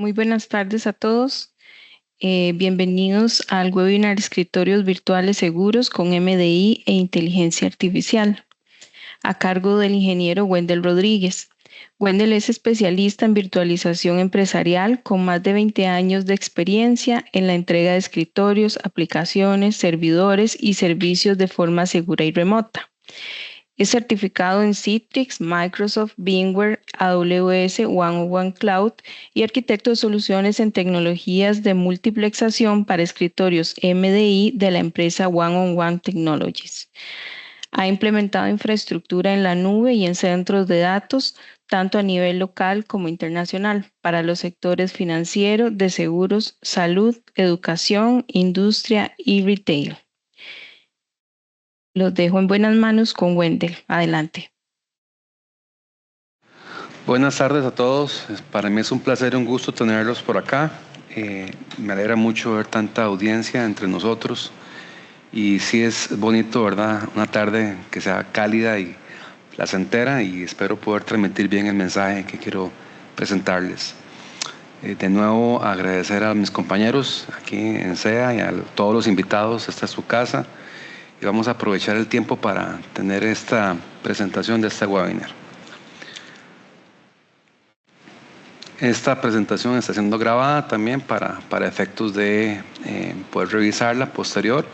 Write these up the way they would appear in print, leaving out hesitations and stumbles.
Muy buenas tardes a todos. Bienvenidos al webinar Escritorios Virtuales Seguros con MDI e Inteligencia Artificial, a cargo del ingeniero Wendel Rodríguez. Wendel es especialista en virtualización empresarial con más de 20 años de experiencia en la entrega de escritorios, aplicaciones, servidores y servicios de forma segura y remota. Es certificado en Citrix, Microsoft, VMware, AWS, One Cloud y arquitecto de soluciones en tecnologías de multiplexación para escritorios MDI de la empresa One Technologies. Ha implementado infraestructura en la nube y en centros de datos, tanto a nivel local como internacional, para los sectores financiero, de seguros, salud, educación, industria y retail. Los dejo en buenas manos con Wendel. Adelante. Buenas tardes a todos. Para mí es un placer y un gusto tenerlos por acá. Me alegra mucho ver tanta audiencia entre nosotros. Y sí es bonito, ¿verdad? Una tarde que sea cálida y placentera, y espero poder transmitir bien el mensaje que quiero presentarles. De nuevo, agradecer a mis compañeros aquí en SEA y a todos los invitados. Esta es su casa y vamos a aprovechar el tiempo para tener esta presentación de este webinar. Esta presentación está siendo grabada también para efectos de poder revisarla posterior.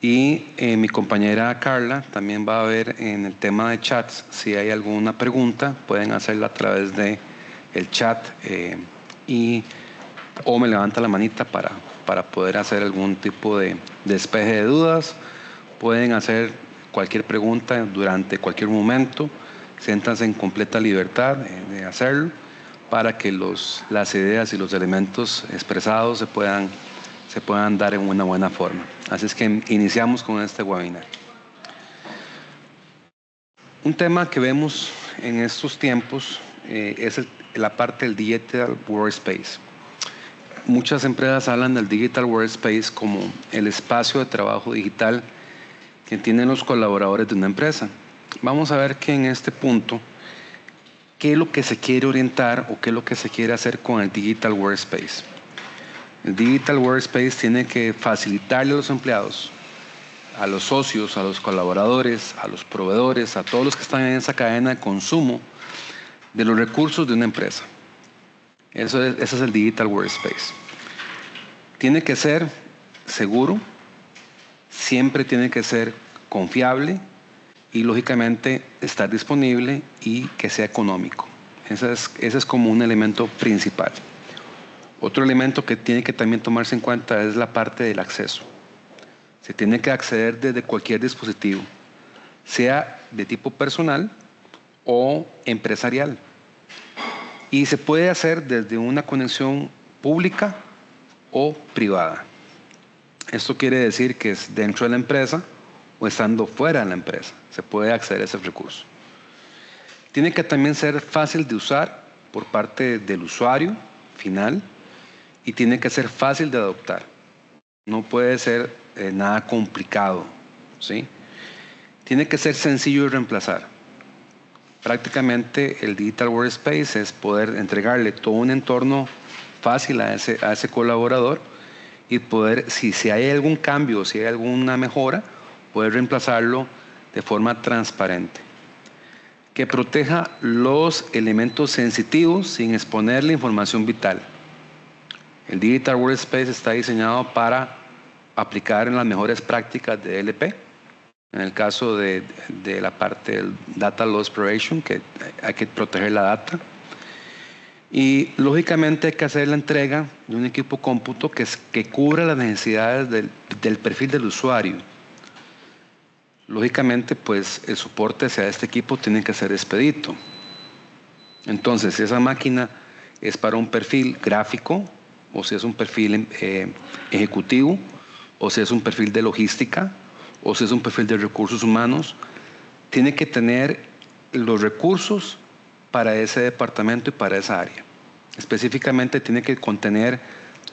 Y mi compañera Carla también va a ver en el tema de chats, si hay alguna pregunta, pueden hacerla a través de el chat o me levanta la manita para poder hacer algún tipo de despeje de dudas. Pueden hacer cualquier pregunta durante cualquier momento, siéntanse en completa libertad de hacerlo, para que las ideas y los elementos expresados se puedan dar en una buena forma. Así es que iniciamos con este webinar. Un tema que vemos en estos tiempos es la parte del Digital Workspace. Muchas empresas hablan del Digital Workspace como el espacio de trabajo digital que tienen los colaboradores de una empresa. Vamos a ver que en este punto, ¿qué es lo que se quiere orientar o qué es lo que se quiere hacer con el Digital Workspace? El Digital Workspace tiene que facilitarle a los empleados, a los socios, a los colaboradores, a los proveedores, a todos los que están en esa cadena de consumo de los recursos de una empresa. Ese es el Digital Workspace. Tiene que ser seguro, siempre tiene que ser confiable y lógicamente estar disponible y que sea económico. Ese es como un elemento principal. Otro elemento que tiene que también tomarse en cuenta es la parte del acceso. Se tiene que acceder desde cualquier dispositivo, sea de tipo personal o empresarial. Y se puede hacer desde una conexión pública o privada. Esto quiere decir que es dentro de la empresa o estando fuera de la empresa, se puede acceder a ese recurso. Tiene que también ser fácil de usar por parte del usuario final y tiene que ser fácil de adoptar. No puede ser nada complicado, ¿sí? Tiene que ser sencillo de reemplazar. Prácticamente el Digital Workspace es poder entregarle todo un entorno fácil a ese colaborador y poder, si hay algún cambio, si hay alguna mejora, poder reemplazarlo de forma transparente. Que proteja los elementos sensitivos sin exponer la información vital. El Digital Workspace está diseñado para aplicar en las mejores prácticas de DLP. En el caso de la parte del Data Loss Prevention, que hay que proteger la data. Y lógicamente hay que hacer la entrega de un equipo cómputo que cubra las necesidades del perfil del usuario. Lógicamente, pues el soporte hacia este equipo tiene que ser expedito. Entonces, si esa máquina es para un perfil gráfico, o si es un perfil ejecutivo, o si es un perfil de logística, o si es un perfil de recursos humanos, tiene que tener los recursos para ese departamento y para esa área. Específicamente tiene que contener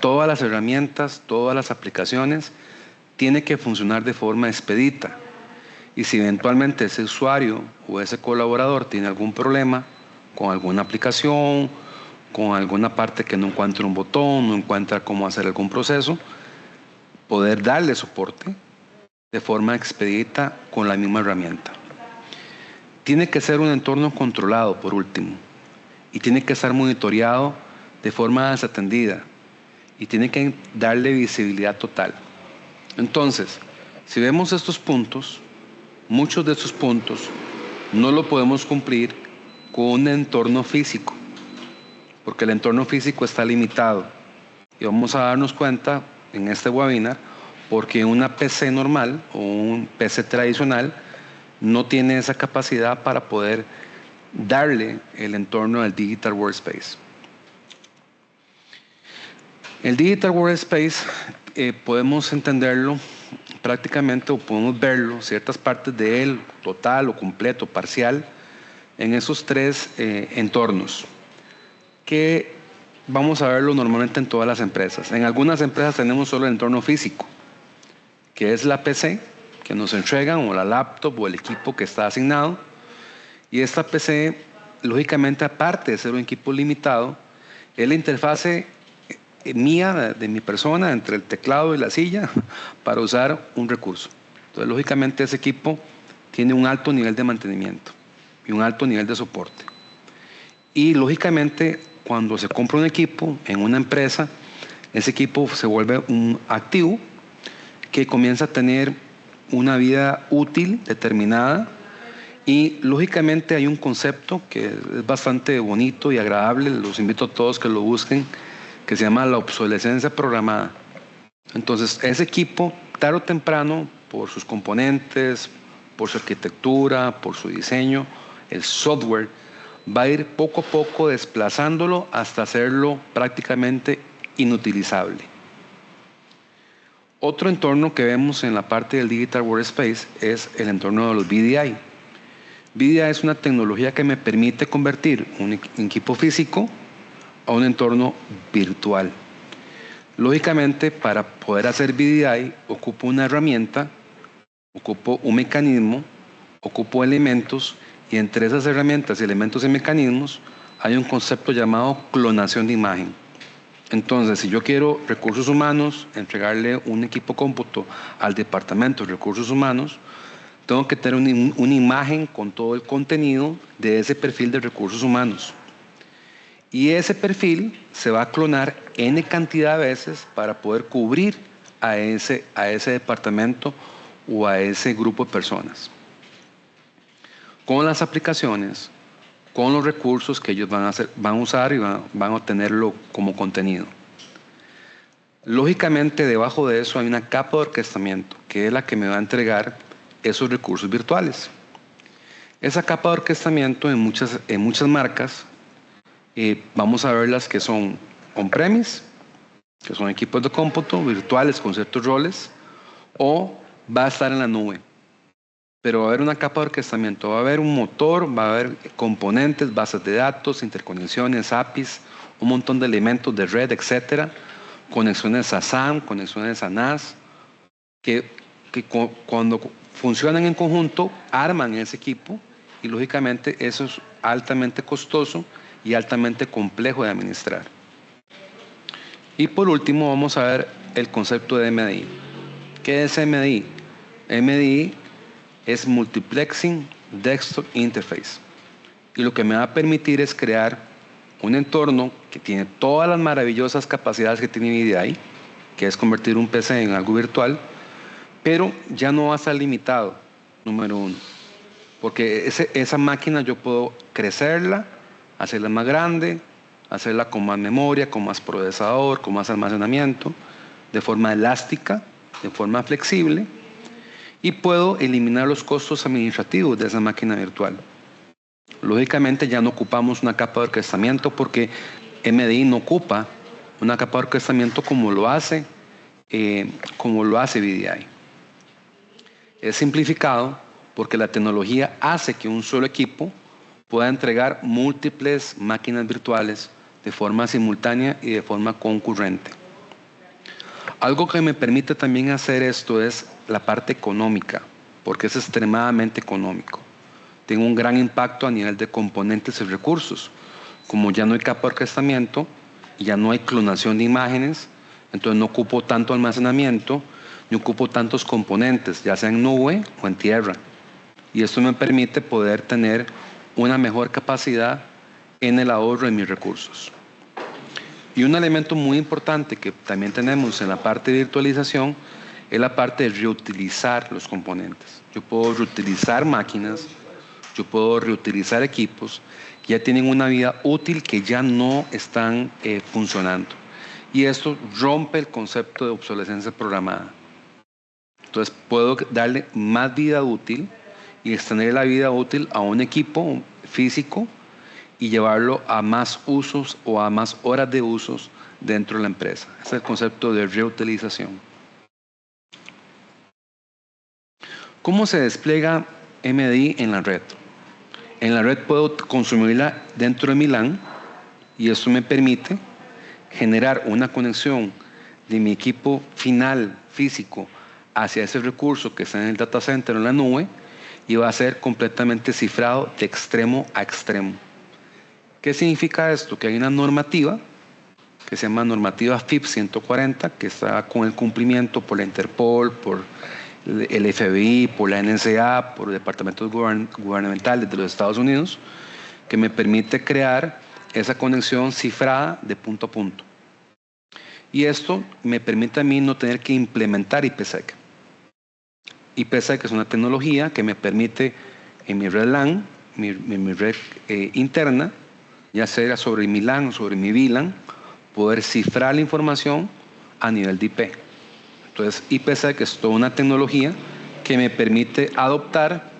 todas las herramientas, todas las aplicaciones, tiene que funcionar de forma expedita. Y si eventualmente ese usuario o ese colaborador tiene algún problema con alguna aplicación, con alguna parte que no encuentra un botón, no encuentra cómo hacer algún proceso, poder darle soporte de forma expedita con la misma herramienta. Tiene que ser un entorno controlado, por último, y tiene que estar monitoreado de forma desatendida y tiene que darle visibilidad total. Entonces, si vemos estos puntos, muchos de estos puntos no lo podemos cumplir con un entorno físico, porque el entorno físico está limitado. Y vamos a darnos cuenta en este webinar porque una PC normal o un PC tradicional no tiene esa capacidad para poder darle el entorno del Digital Workspace. El Digital Workspace podemos entenderlo prácticamente o podemos verlo, ciertas partes de él, total o completo, parcial, en esos tres entornos, que vamos a verlo normalmente en todas las empresas. En algunas empresas tenemos solo el entorno físico, que es la PC que nos entregan o la laptop o el equipo que está asignado. Y esta PC, lógicamente, aparte de ser un equipo limitado, es la interfase mía, de mi persona, entre el teclado y la silla, para usar un recurso. Entonces, lógicamente, ese equipo tiene un alto nivel de mantenimiento y un alto nivel de soporte. Y, lógicamente, cuando se compra un equipo en una empresa, ese equipo se vuelve un activo que comienza a tener una vida útil determinada y lógicamente hay un concepto que es bastante bonito y agradable, los invito a todos que lo busquen, que se llama la obsolescencia programada. Entonces ese equipo, tarde o temprano, por sus componentes, por su arquitectura, por su diseño, el software, va a ir poco a poco desplazándolo hasta hacerlo prácticamente inutilizable. Otro entorno que vemos en la parte del Digital Workspace es el entorno de los VDI. VDI es una tecnología que me permite convertir un equipo físico a un entorno virtual. Lógicamente, para poder hacer VDI, ocupo una herramienta, ocupo un mecanismo, ocupo elementos, y entre esas herramientas, elementos y mecanismos, hay un concepto llamado clonación de imagen. Entonces, si yo quiero recursos humanos, entregarle un equipo cómputo al departamento de recursos humanos, tengo que tener una imagen con todo el contenido de ese perfil de recursos humanos. Y ese perfil se va a clonar N cantidad de veces para poder cubrir a ese departamento o a ese grupo de personas. Con las aplicaciones, con los recursos que ellos van a usar y van a obtenerlo como contenido. Lógicamente, debajo de eso hay una capa de orquestamiento, que es la que me va a entregar esos recursos virtuales. Esa capa de orquestamiento en muchas marcas, vamos a ver las que son on-premise, que son equipos de cómputo virtuales con ciertos roles, o va a estar en la nube. Pero va a haber una capa de orquestamiento, va a haber un motor, va a haber componentes, bases de datos, interconexiones, APIs, un montón de elementos de red, etcétera, conexiones a SAN, conexiones a NAS, que cuando funcionan en conjunto, arman ese equipo y lógicamente eso es altamente costoso y altamente complejo de administrar. Y por último vamos a ver el concepto de MDI. ¿Qué es MDI? MDI es Multiplexing Desktop Interface. Y lo que me va a permitir es crear un entorno que tiene todas las maravillosas capacidades que tiene VDI, que es convertir un PC en algo virtual, pero ya no va a estar limitado, número uno. Porque esa máquina yo puedo crecerla, hacerla más grande, hacerla con más memoria, con más procesador, con más almacenamiento, de forma elástica, de forma flexible, y puedo eliminar los costos administrativos de esa máquina virtual. Lógicamente ya no ocupamos una capa de orquestamiento porque MDI no ocupa una capa de orquestamiento como lo hace VDI. Es simplificado porque la tecnología hace que un solo equipo pueda entregar múltiples máquinas virtuales de forma simultánea y de forma concurrente. Algo que me permite también hacer esto es la parte económica, porque es extremadamente económico. Tiene un gran impacto a nivel de componentes y recursos. Como ya no hay capa de orquestamiento, ya no hay clonación de imágenes, entonces no ocupo tanto almacenamiento, ni ocupo tantos componentes, ya sea en nube o en tierra. Y esto me permite poder tener una mejor capacidad en el ahorro de mis recursos. Y un elemento muy importante que también tenemos en la parte de virtualización es la parte de reutilizar los componentes. Yo puedo reutilizar máquinas, yo puedo reutilizar equipos que ya tienen una vida útil que ya no están funcionando. Y esto rompe el concepto de obsolescencia programada. Entonces puedo darle más vida útil y extender la vida útil a un equipo físico y llevarlo a más usos o a más horas de usos dentro de la empresa. Ese es el concepto de reutilización. ¿Cómo se despliega MDI en la red? En la red puedo consumirla dentro de mi LAN y eso me permite generar una conexión de mi equipo final físico hacia ese recurso que está en el data center o en la nube y va a ser completamente cifrado de extremo a extremo. ¿Qué significa esto? Que hay una normativa que se llama normativa FIPS 140 que está con el cumplimiento por la Interpol, por el FBI, por la NSA, por departamentos gubernamentales de los Estados Unidos, que me permite crear esa conexión cifrada de punto a punto. Y esto me permite a mí no tener que implementar IPsec. IPsec es una tecnología que me permite en mi red LAN, mi red interna, ya sea sobre mi LAN o sobre mi VLAN, poder cifrar la información a nivel de IP. Entonces, IPsec es toda una tecnología que me permite adoptar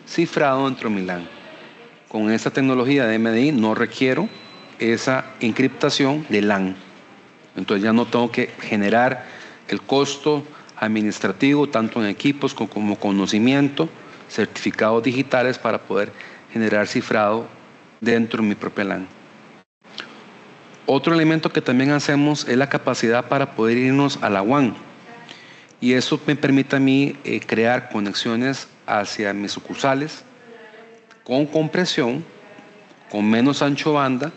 cifrado dentro de mi LAN. Con esta tecnología de MDI no requiero esa encriptación de LAN. Entonces ya no tengo que generar el costo administrativo, tanto en equipos como conocimiento, certificados digitales para poder generar cifrado dentro de mi propia LAN. Otro elemento que también hacemos es la capacidad para poder irnos a la WAN. Y eso me permite a mí crear conexiones hacia mis sucursales con compresión, con menos ancho banda,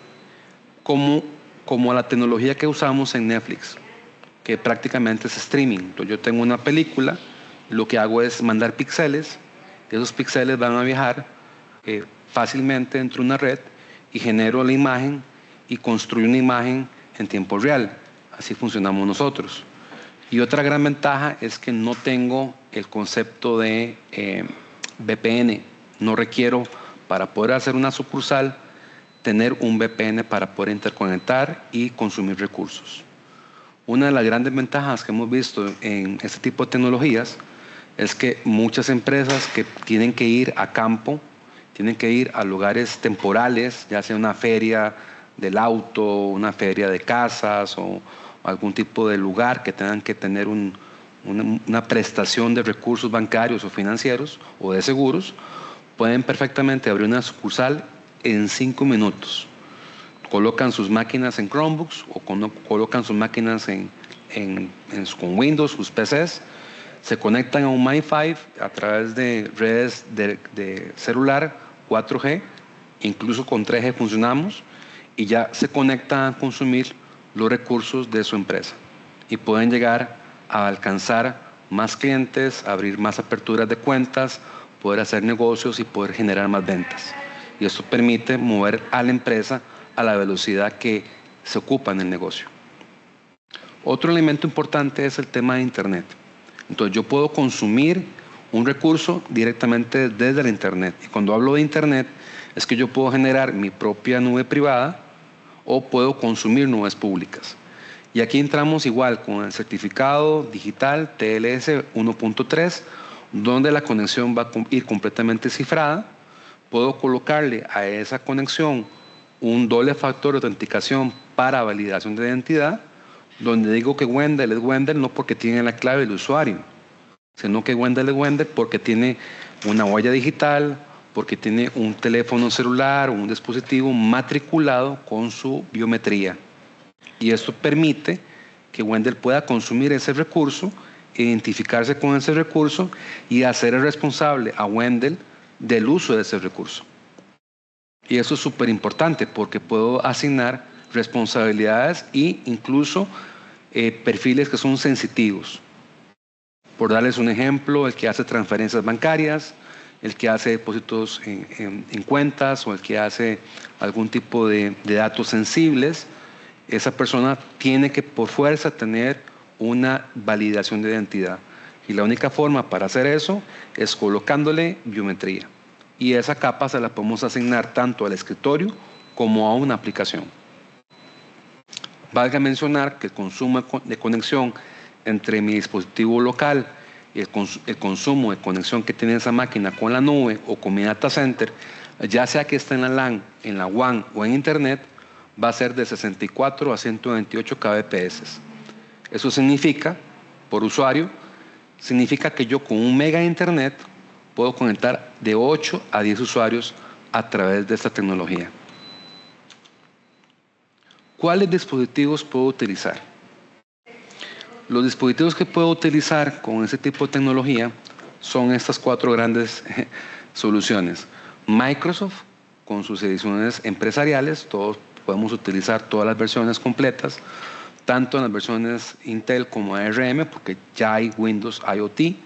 como la tecnología que usamos en Netflix, que prácticamente es streaming. Entonces yo tengo una película, lo que hago es mandar píxeles, esos píxeles van a viajar fácilmente dentro de una red y genero la imagen y construyo una imagen en tiempo real. Así funcionamos nosotros. Y otra gran ventaja es que no tengo el concepto de VPN. No requiero, para poder hacer una sucursal, tener un VPN para poder interconectar y consumir recursos. Una de las grandes ventajas que hemos visto en este tipo de tecnologías es que muchas empresas que tienen que ir a campo, tienen que ir a lugares temporales, ya sea una feria del auto, una feria de casas o algún tipo de lugar que tengan que tener una prestación de recursos bancarios o financieros o de seguros, pueden perfectamente abrir una sucursal en 5 minutos. Colocan sus máquinas en Chromebooks o colocan sus máquinas con Windows, sus PCs, se conectan a un MiFi a través de redes de celular 4G, incluso con 3G funcionamos, y ya se conectan a consumir los recursos de su empresa y pueden llegar a alcanzar más clientes, abrir más aperturas de cuentas, poder hacer negocios y poder generar más ventas. Y esto permite mover a la empresa a la velocidad que se ocupa en el negocio. Otro elemento importante es el tema de Internet. Entonces yo puedo consumir un recurso directamente desde la Internet. Y cuando hablo de Internet es que yo puedo generar mi propia nube privada o puedo consumir nubes públicas. Y aquí entramos igual con el certificado digital TLS 1.3, donde la conexión va a ir completamente cifrada. Puedo colocarle a esa conexión un doble factor de autenticación para validación de identidad, donde digo que Wendell es Wendell no porque tiene la clave del usuario, sino que Wendell es Wendell porque tiene una huella digital, porque tiene un teléfono celular o un dispositivo matriculado con su biometría. Y esto permite que Wendell pueda consumir ese recurso, identificarse con ese recurso y hacer el responsable a Wendell del uso de ese recurso. Y eso es súper importante porque puedo asignar responsabilidades e incluso perfiles que son sensitivos. Por darles un ejemplo, el que hace transferencias bancarias, el que hace depósitos en cuentas o el que hace algún tipo de datos sensibles, esa persona tiene que por fuerza tener una validación de identidad. Y la única forma para hacer eso es colocándole biometría. Y esa capa se la podemos asignar tanto al escritorio como a una aplicación. Valga mencionar que el consumo de conexión entre mi dispositivo local y el consumo de conexión que tiene esa máquina con la nube o con mi data center, ya sea que esté en la LAN, en la WAN o en Internet, va a ser de 64 a 128 kbps. Eso significa, por usuario, significa que yo con 1 mega de Internet puedo conectar de 8 a 10 usuarios a través de esta tecnología. ¿Cuáles dispositivos puedo utilizar? Los dispositivos que puedo utilizar con ese tipo de tecnología son estas 4 grandes soluciones. Microsoft, con sus ediciones empresariales, todos podemos utilizar todas las versiones completas, tanto en las versiones Intel como ARM, porque ya hay Windows IoT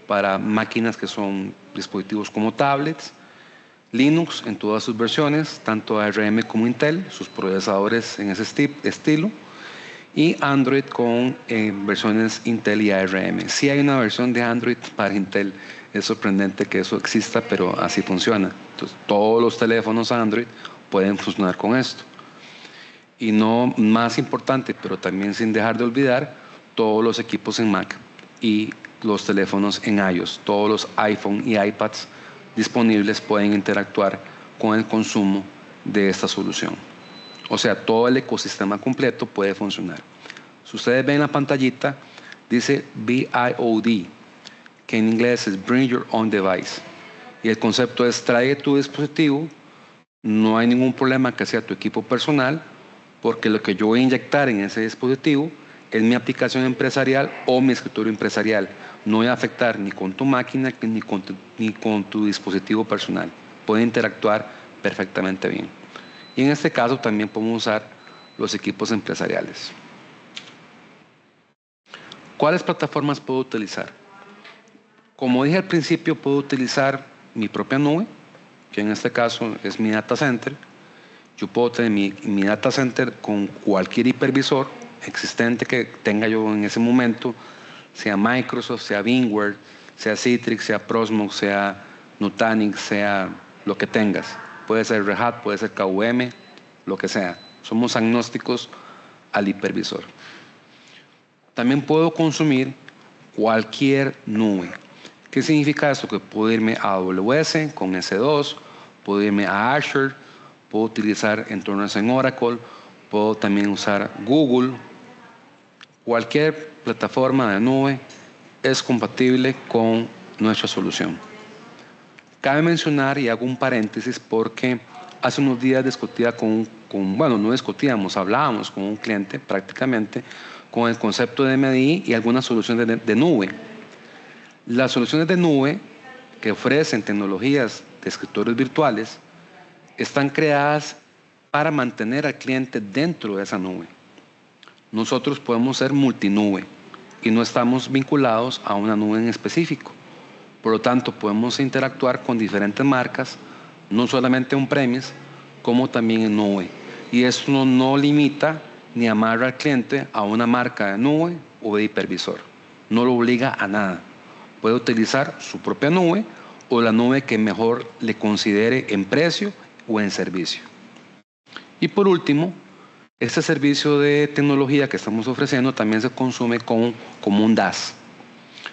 para máquinas que son dispositivos como tablets. Linux en todas sus versiones, tanto ARM como Intel, sus procesadores en ese estilo. Y Android con versiones Intel y ARM. Sí hay una versión de Android para Intel. Es sorprendente que eso exista, pero así funciona. Entonces, todos los teléfonos Android pueden funcionar con esto. Y no más importante, pero también sin dejar de olvidar, todos los equipos en Mac y los teléfonos en iOS. Todos los iPhone y iPads disponibles pueden interactuar con el consumo de esta solución. O sea, todo el ecosistema completo puede funcionar. Si ustedes ven la pantallita, dice BIOD, que en inglés es Bring Your Own Device. Y el concepto es trae tu dispositivo, no hay ningún problema que sea tu equipo personal, porque lo que yo voy a inyectar en ese dispositivo es mi aplicación empresarial o mi escritorio empresarial. No voy a afectar ni con tu máquina ni con tu dispositivo personal. Puede interactuar perfectamente bien. Y en este caso también podemos usar los equipos empresariales. ¿Cuáles plataformas puedo utilizar? Como dije al principio, puedo utilizar mi propia nube, que en este caso es mi data center. Yo puedo tener mi data center con cualquier hipervisor existente que tenga yo en ese momento, sea Microsoft, sea VMware, sea Citrix, sea Proxmox, sea Nutanix, sea lo que tengas. Puede ser Red Hat, puede ser KVM, lo que sea. Somos agnósticos al hipervisor. También puedo consumir cualquier nube. ¿Qué significa esto? Que puedo irme a AWS con S2, puedo irme a Azure, puedo utilizar entornos en Oracle, puedo también usar Google. Cualquier plataforma de nube es compatible con nuestra solución. Cabe mencionar, y hago un paréntesis, porque hace unos días discutía hablábamos con un cliente prácticamente con el concepto de MDI y algunas soluciones de nube. Las soluciones de nube que ofrecen tecnologías de escritorios virtuales están creadas para mantener al cliente dentro de esa nube. Nosotros podemos ser multinube y no estamos vinculados a una nube en específico. Por lo tanto, podemos interactuar con diferentes marcas, no solamente on-premise, como también en nube. Y esto no limita ni amarra al cliente a una marca de nube o de hipervisor. No lo obliga a nada. Puede utilizar su propia nube o la nube que mejor le considere en precio o en servicio. Y por último, este servicio de tecnología que estamos ofreciendo también se consume como un DaaS.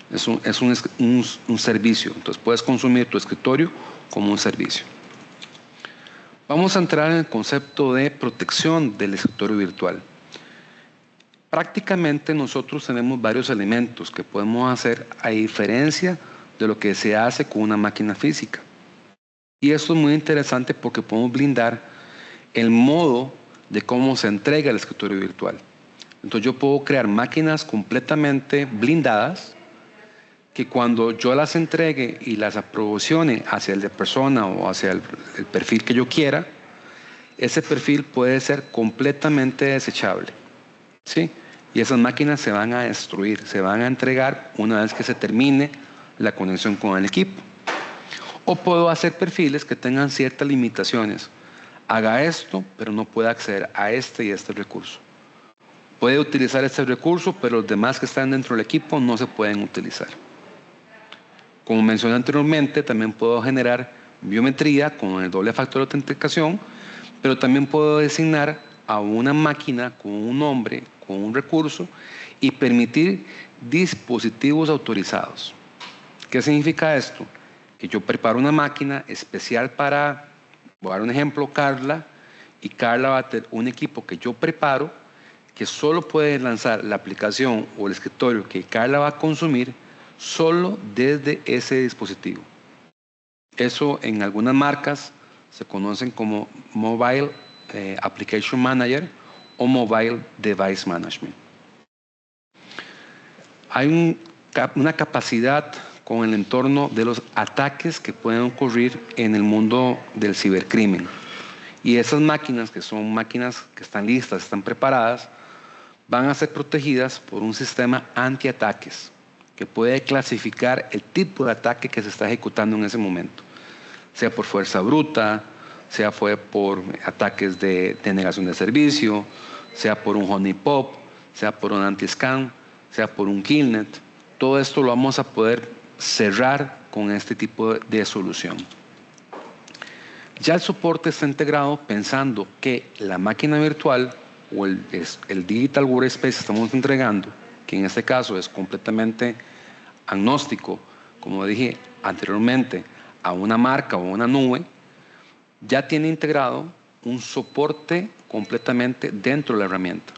Es un servicio. Entonces puedes consumir tu escritorio como un servicio. Vamos a entrar en el concepto de protección del escritorio virtual. Prácticamente nosotros tenemos varios elementos que podemos hacer a diferencia de lo que se hace con una máquina física. Y esto es muy interesante porque podemos blindar el modo de cómo se entrega el escritorio virtual. Entonces yo puedo crear máquinas completamente blindadas que cuando yo las entregue y las aprobocione hacia la persona o hacia el perfil que yo quiera, ese perfil puede ser completamente desechable, ¿sí? Y esas máquinas se van a destruir, se van a entregar una vez que se termine la conexión con el equipo. O puedo hacer perfiles que tengan ciertas limitaciones. Haga esto, pero no puede acceder a este y este recurso. Puede utilizar este recurso, pero los demás que están dentro del equipo no se pueden utilizar. Como mencioné anteriormente, también puedo generar biometría con el doble factor de autenticación, pero también puedo designar a una máquina con un nombre, con un recurso y permitir dispositivos autorizados. ¿Qué significa esto? Que yo preparo una máquina especial para, voy a dar un ejemplo, Carla, y Carla va a tener un equipo que yo preparo que solo puede lanzar la aplicación o el escritorio que Carla va a consumir solo desde ese dispositivo. Eso en algunas marcas se conocen como Mobile Application Manager o Mobile Device Management. Hay una capacidad con el entorno de los ataques que pueden ocurrir en el mundo del cibercrimen. Y esas máquinas, que son máquinas que están listas, están preparadas, van a ser protegidas por un sistema antiataques que puede clasificar el tipo de ataque que se está ejecutando en ese momento, sea por fuerza bruta, sea fue por ataques de denegación de servicio, sea por un honeypot, sea por un anti-scan, sea por un killnet. Todo esto lo vamos a poder cerrar con este tipo de solución. Ya el soporte está integrado pensando que la máquina virtual o el Digital Workspace que estamos entregando, que en este caso es completamente agnóstico, como dije anteriormente, a una marca o una nube, ya tiene integrado un soporte completamente dentro de la herramienta.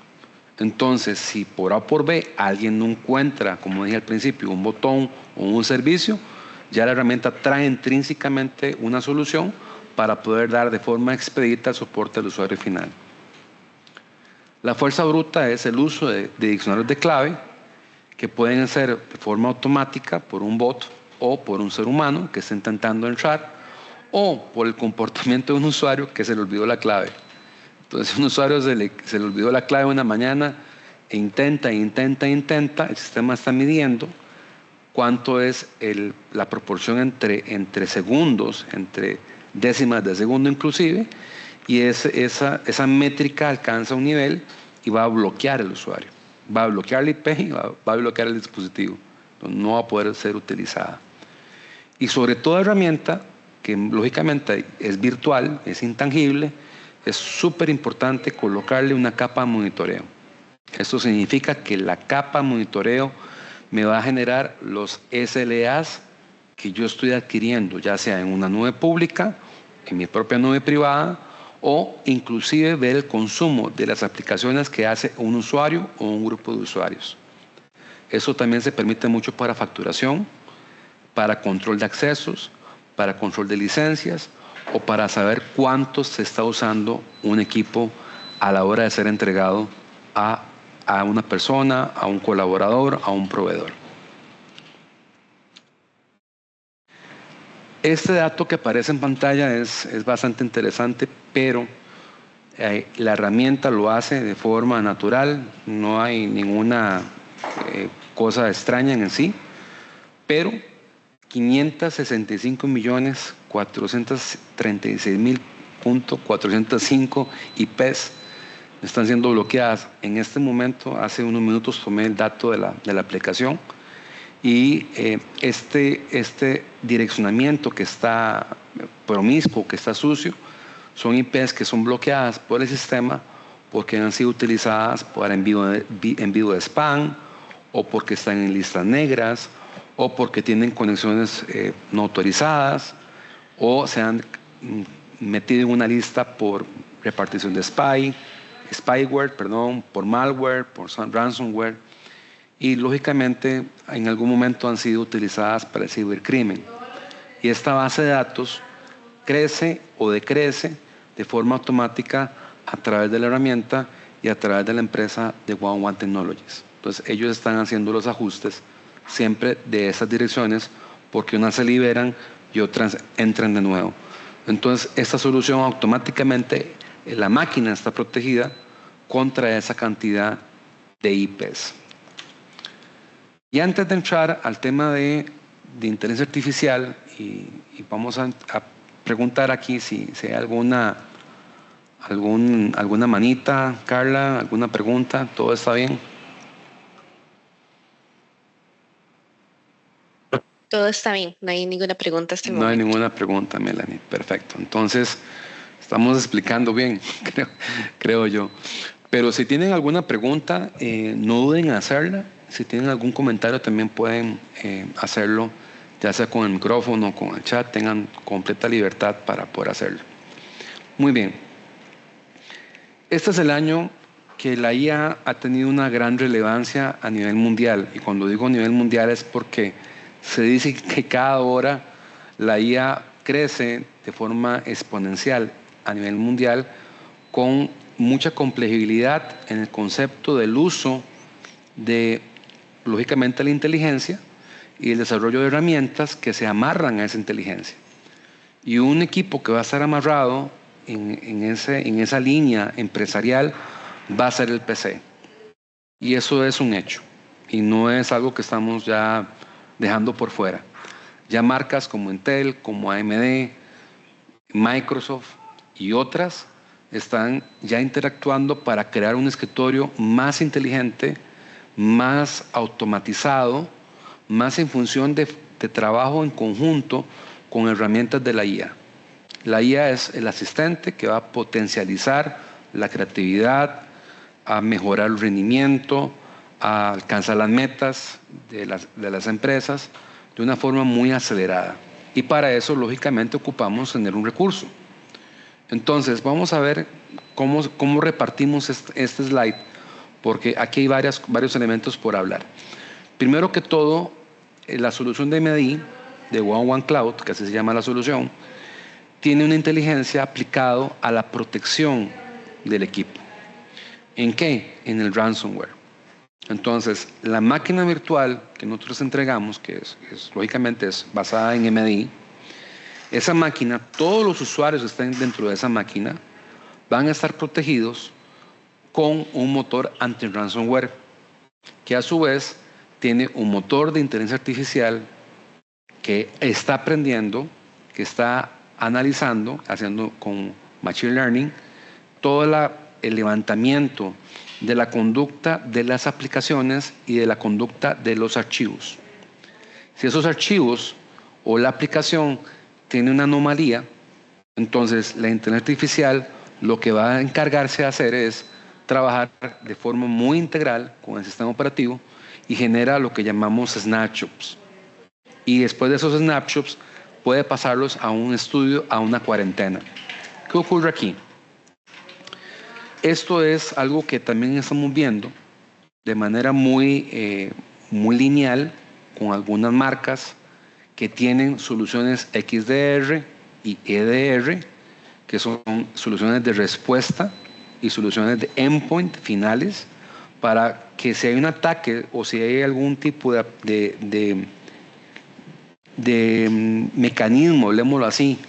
Entonces, si por A o por B alguien no encuentra, como dije al principio, un botón o un servicio, ya la herramienta trae intrínsecamente una solución para poder dar de forma expedita el soporte al usuario final. La fuerza bruta es el uso de diccionarios de clave que pueden ser de forma automática por un bot o por un ser humano que está intentando entrar o por el comportamiento de un usuario que se le olvidó la clave. Entonces, un usuario se le olvidó la clave una mañana e intenta, el sistema está midiendo cuánto es la proporción entre segundos, entre décimas de segundo inclusive, y esa métrica alcanza un nivel y va a bloquear el usuario. Va a bloquear el IP y va a bloquear el dispositivo. Entonces, no va a poder ser utilizada. Y sobre toda herramienta, que lógicamente es virtual, es intangible, es súper importante colocarle una capa de monitoreo. Esto significa que la capa de monitoreo me va a generar los SLAs que yo estoy adquiriendo, ya sea en una nube pública, en mi propia nube privada, o inclusive ver el consumo de las aplicaciones que hace un usuario o un grupo de usuarios. Eso también se permite mucho para facturación, para control de accesos, para control de licencias o para saber cuánto se está usando un equipo a la hora de ser entregado a una persona, a un colaborador, a un proveedor. Este dato que aparece en pantalla es bastante interesante, pero la herramienta lo hace de forma natural, no hay ninguna cosa extraña en sí, pero 565.436.405 IPs están siendo bloqueadas. En este momento, hace unos minutos tomé el dato de la aplicación y este direccionamiento que está promiscuo, que está sucio, son IPs que son bloqueadas por el sistema porque han sido utilizadas para envío de spam o porque están en listas negras o porque tienen conexiones no autorizadas o se han metido en una lista por repartición de spyware, por malware, por ransomware, y lógicamente en algún momento han sido utilizadas para el cibercrimen. Y esta base de datos crece o decrece de forma automática a través de la herramienta y a través de la empresa de One Technologies. Entonces ellos están haciendo los ajustes siempre de esas direcciones, porque unas se liberan y otras entran de nuevo. Entonces, esta solución automáticamente, la máquina está protegida contra esa cantidad de IPs. Y antes de entrar al tema de inteligencia artificial, y vamos a preguntar aquí si hay alguna manita, Carla, alguna pregunta, ¿todo está bien? Todo está bien, no hay ninguna pregunta hasta el momento. No hay ninguna pregunta, Melanie, perfecto. Entonces, estamos explicando bien, creo yo. Pero si tienen alguna pregunta, no duden en hacerla. Si tienen algún comentario, también pueden hacerlo, ya sea con el micrófono o con el chat. Tengan completa libertad para poder hacerlo. Muy bien. Este es el año que la IA ha tenido una gran relevancia a nivel mundial. Y cuando digo a nivel mundial es porque se dice que cada hora la IA crece de forma exponencial a nivel mundial, con mucha complejidad en el concepto del uso de, lógicamente, la inteligencia y el desarrollo de herramientas que se amarran a esa inteligencia. Y un equipo que va a estar amarrado en esa línea empresarial va a ser el PC. Y eso es un hecho. Y no es algo que estamos ya dejando por fuera. Ya marcas como Intel, como AMD, Microsoft y otras están ya interactuando para crear un escritorio más inteligente, más automatizado, más en función de trabajo en conjunto con herramientas de la IA. La IA es el asistente que va a potencializar la creatividad, a mejorar el rendimiento, a alcanzar las metas de las empresas de una forma muy acelerada. Y para eso, lógicamente, ocupamos tener un recurso. Entonces, vamos a ver cómo repartimos este slide, porque aquí hay varios elementos por hablar. Primero que todo, la solución de MDI, de One Cloud, que así se llama la solución, tiene una inteligencia aplicada a la protección del equipo. ¿En qué? En el ransomware. Entonces, la máquina virtual que nosotros entregamos, que lógicamente es basada en MDI, esa máquina, todos los usuarios que estén dentro de esa máquina van a estar protegidos con un motor anti-ransomware, que a su vez tiene un motor de inteligencia artificial que está aprendiendo, que está analizando, haciendo con Machine Learning, todo el levantamiento de la conducta de las aplicaciones y de la conducta de los archivos. Si esos archivos o la aplicación tiene una anomalía, entonces la inteligencia artificial lo que va a encargarse de hacer es trabajar de forma muy integral con el sistema operativo y genera lo que llamamos snapshots. Y después de esos snapshots puede pasarlos a un estudio, a una cuarentena. ¿Qué ocurre aquí? Esto es algo que también estamos viendo de manera muy lineal con algunas marcas que tienen soluciones XDR y EDR, que son soluciones de respuesta y soluciones de endpoint finales, para que si hay un ataque o si hay algún tipo de mecanismo, hablemoslo así,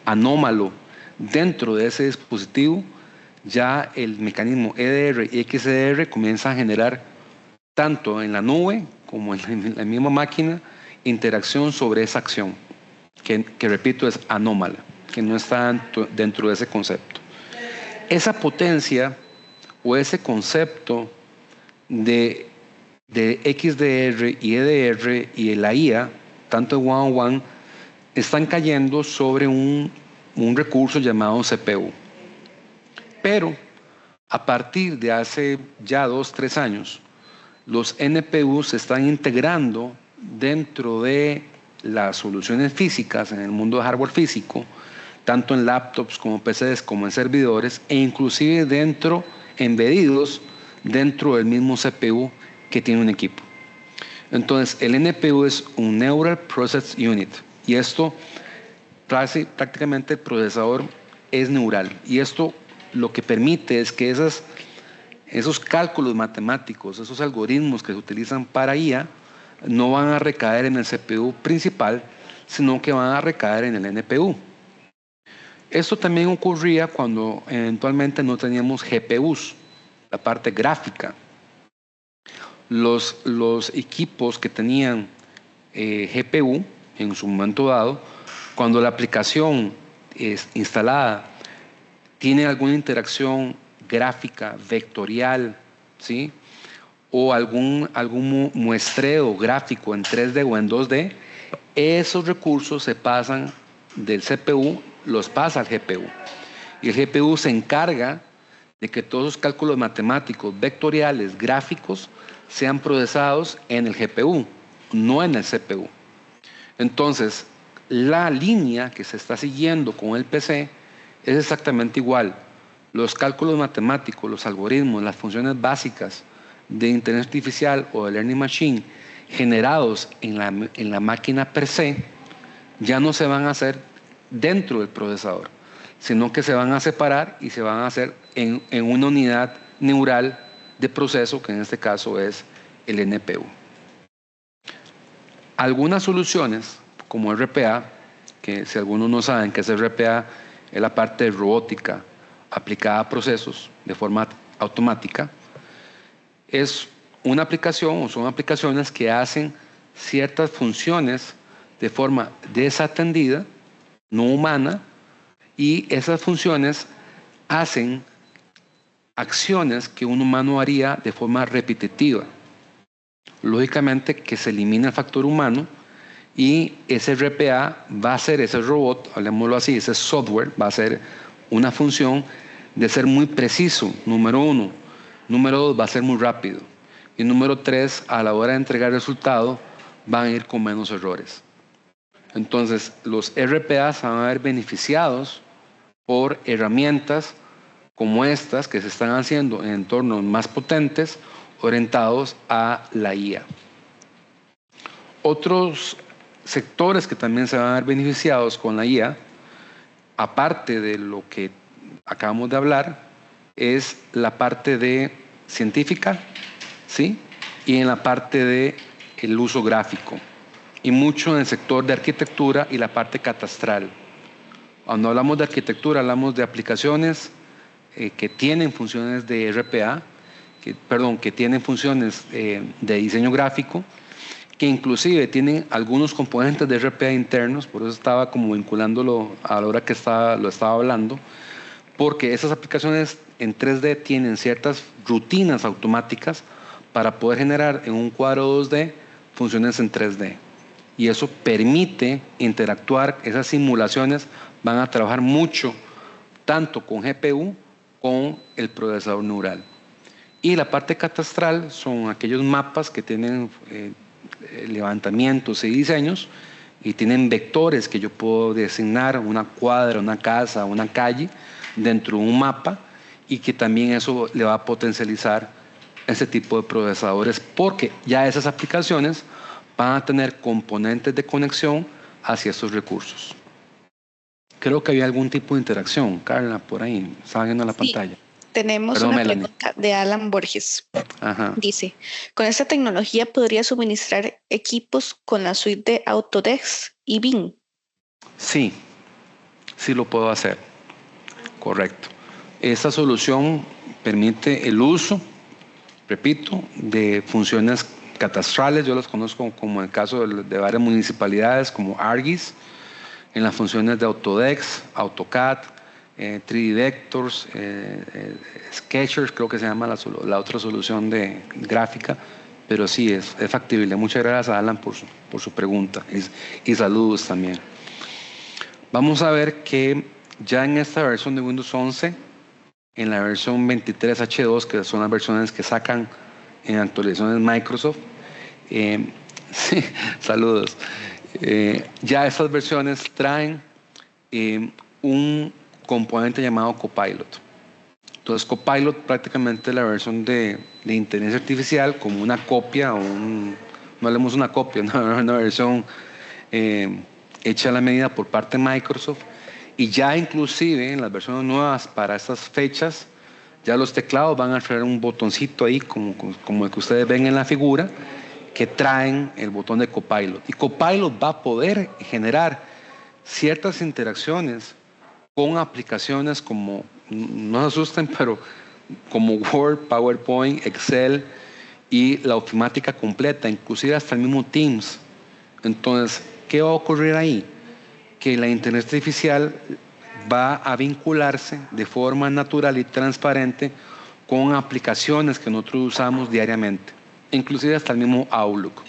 anómalo dentro de ese dispositivo, ya el mecanismo EDR y XDR comienza a generar, tanto en la nube como en la misma máquina, interacción sobre esa acción, que repito, es anómala, que no está dentro de ese concepto. Esa potencia o ese concepto de XDR y EDR y la IA, tanto en one-on-one, están cayendo sobre un recurso llamado CPU. Pero a partir de hace ya 2-3 años, los NPU se están integrando dentro de las soluciones físicas en el mundo de hardware físico, tanto en laptops como PCs como en servidores, e inclusive embedidos dentro del mismo CPU que tiene un equipo. Entonces, el NPU es un Neural Process Unit, y esto prácticamente el procesador es neural, y esto lo que permite es que esos cálculos matemáticos, esos algoritmos que se utilizan para IA, no van a recaer en el CPU principal, sino que van a recaer en el NPU. Esto también ocurría cuando eventualmente no teníamos GPUs, la parte gráfica. Los equipos que tenían GPU en su momento dado, cuando la aplicación es instalada tiene alguna interacción gráfica, vectorial, ¿sí? O algún muestreo gráfico en 3D o en 2D, esos recursos se pasan del CPU, los pasa al GPU. Y el GPU se encarga de que todos los cálculos matemáticos, vectoriales, gráficos, sean procesados en el GPU, no en el CPU. Entonces, la línea que se está siguiendo con el PC es exactamente igual. Los cálculos matemáticos, los algoritmos, las funciones básicas de inteligencia artificial o de learning machine generados en la máquina per se ya no se van a hacer dentro del procesador, sino que se van a separar y se van a hacer en una unidad neural de proceso, que en este caso es el NPU. Algunas soluciones, como RPA, que si algunos no saben qué es RPA, es la parte de robótica aplicada a procesos de forma automática, es una aplicación o son aplicaciones que hacen ciertas funciones de forma desatendida, no humana, y esas funciones hacen acciones que un humano haría de forma repetitiva. Lógicamente que se elimina el factor humano y ese RPA va a ser, ese robot, hablemoslo así, ese software va a ser una función de ser muy preciso, número uno. Número dos, va a ser muy rápido. Y número tres, a la hora de entregar resultado, van a ir con menos errores. Entonces, los RPA se van a ver beneficiados por herramientas como estas que se están haciendo en entornos más potentes orientados a la IA. Otros sectores que también se van a ver beneficiados con la IA, aparte de lo que acabamos de hablar, es la parte de científica, ¿sí? Y en la parte de el uso gráfico, y mucho en el sector de arquitectura y la parte catastral. Cuando hablamos de arquitectura, hablamos de aplicaciones que tienen funciones de RPA, que tienen funciones de diseño gráfico, que inclusive tienen algunos componentes de RPA internos, por eso estaba como vinculándolo a la hora que lo estaba hablando, porque esas aplicaciones en 3D tienen ciertas rutinas automáticas para poder generar en un cuadro 2D funciones en 3D. Y eso permite interactuar, esas simulaciones van a trabajar mucho, tanto con GPU, con el procesador neural. Y la parte catastral son aquellos mapas que tienen levantamientos y diseños y tienen vectores que yo puedo designar una cuadra, una casa, una calle dentro de un mapa, y que también eso le va a potencializar ese tipo de procesadores, porque ya esas aplicaciones van a tener componentes de conexión hacia estos recursos. Creo que había algún tipo de interacción, Carla, por ahí, estaba viendo la pantalla. Tenemos Perdón, una Melanie. pregunta de Alan Borges. Ajá. Dice, ¿con esta tecnología podría suministrar equipos con la suite de Autodesk y BIM? Sí, sí lo puedo hacer. Correcto. Esta solución permite el uso, repito, de funciones catastrales. Yo las conozco como el caso de varias municipalidades como ArcGIS, en las funciones de Autodesk, AutoCAD, 3D Vectors, Sketchers, creo que se llama la otra solución de gráfica, pero sí, es factible. Muchas gracias a Alan por su pregunta y saludos también. Vamos a ver que ya en esta versión de Windows 11, en la versión 23H2, que son las versiones que sacan en actualizaciones Microsoft, sí, saludos, ya estas versiones traen un componente llamado Copilot. Entonces Copilot prácticamente es la versión de inteligencia artificial como una copia, no hablemos una copia, una versión hecha a la medida por parte de Microsoft, y ya inclusive en las versiones nuevas para estas fechas, ya los teclados van a traer un botoncito ahí como el que ustedes ven en la figura, que traen el botón de Copilot. Y Copilot va a poder generar ciertas interacciones con aplicaciones como, no se asusten, pero como Word, PowerPoint, Excel y la ofimática completa, inclusive hasta el mismo Teams. Entonces, ¿qué va a ocurrir ahí? Que la inteligencia artificial va a vincularse de forma natural y transparente con aplicaciones que nosotros usamos diariamente, inclusive hasta el mismo Outlook.